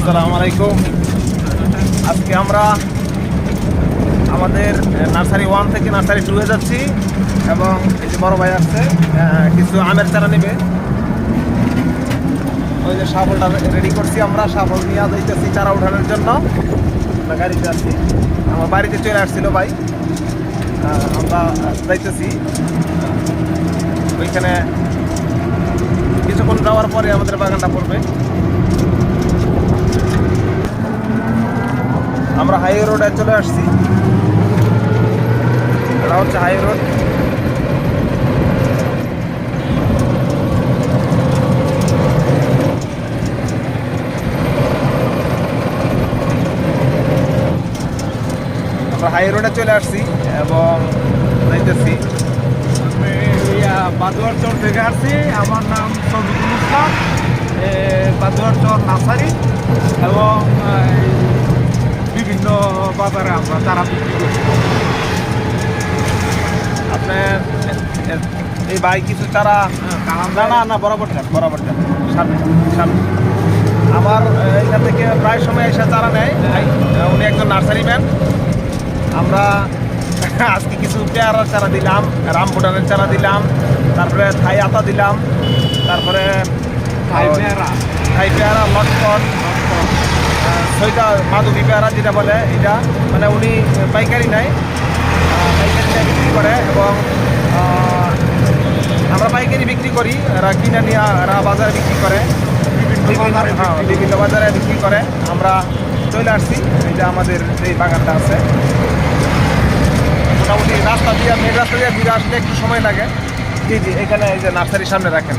আসসালামু আলাইকুম। আজকে আমরা আমাদের নার্সারি 1 থেকে নার্সারি 2 এ যাচ্ছি এবং এই যে বড় ভাই আসছে কিছু আমের চারা নেবে। ওই যে শাবলটা রেডি করছি, আমরা শাবল নিয়ে যাইতেছি চারা উঠানোর জন্য। আমরা গাড়িতে আসছি, আমার বাড়িতে চলে আসছিল ভাই, আমরা যাইতেছি ওইখানে। কিছুক্ষণ যাওয়ার পরে আমাদের বাগানটা পড়বে। আমরা হাইওয়ে রোডে চলে আসছি, এটা হচ্ছে হাইওয়ে রোড। আমরা হাইওয়ে রোডে চলে আসছি এবং যাইতেছি। বাদুয়ার চর থেকে আসছি। আমার নাম শফিকুল ইসলাম, বাদুয়ার চর নার্সারি এবং বিভিন্ন বাজারে আমরা চারা বিক্রি করি। আপনার এই ভাই কিছু চারা না বরাবর যান সামনে সামনে। আমার এখান থেকে প্রায় সময় এসে চারা নেয় ভাই, উনি একজন নার্সারি ম্যান। আমরা আজকে কিছু পেয়ারার চারা দিলাম, রামবুটানের চারা দিলাম, তারপরে থাই আতা দিলাম, তারপরে থাই পেয়ারা লটকন, ছয়টা মাধবী পেয়ারা যেটা বলে, এটা মানে উনি পাইকারি নেয়, পাইকারি নিয়ে বিক্রি করে এবং আমরা পাইকারি বিক্রি করি, এরা কিনে নিয়ে এরা বাজারে বিক্রি করে, বিভিন্ন বাজারে বিক্রি করে। আমরা চলে আসছি, এটা আমাদের এই বাগানটা আছে। মোটামুটি রাস্তা দিয়ে মেন রাস্তা দিয়ে ঘুরে আসলে একটু সময় লাগে। জি জি, এখানে এই যে নার্সারির সামনে রাখেন।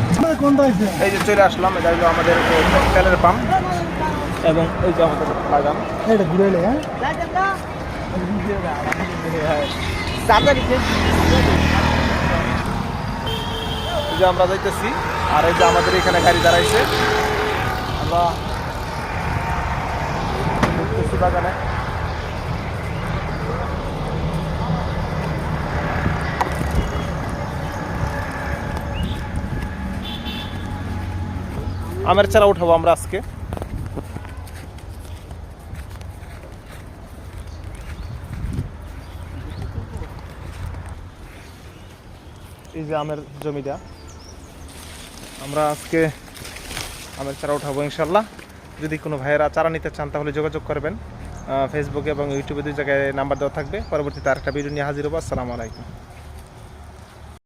এই যে চলে আসলাম, এটা হলো আমাদের তেলের পাম্প এবং এই যে আমাদের বাগান। এই যে আমরা যাইতেছি, আর এই যে আমাদের এখানে গাড়ি দাঁড়াইছে, আমরা ঢুকতেছি বাগানে। আমের চারা উঠাবো আমরা আজকে। এই যে আমের জমিটা, আমরা আজকে আমের চারা উঠাবো ইনশাল্লাহ। যদি কোনো ভাইয়েরা চারা নিতে চান তাহলে যোগাযোগ করবেন। ফেসবুকে এবং ইউটিউবে 2 জায়গায় নাম্বার দেওয়া থাকবে। পরবর্তীতে আরেকটা ভিডিও নিয়ে হাজির হবো। আসসালামু আলাইকুম।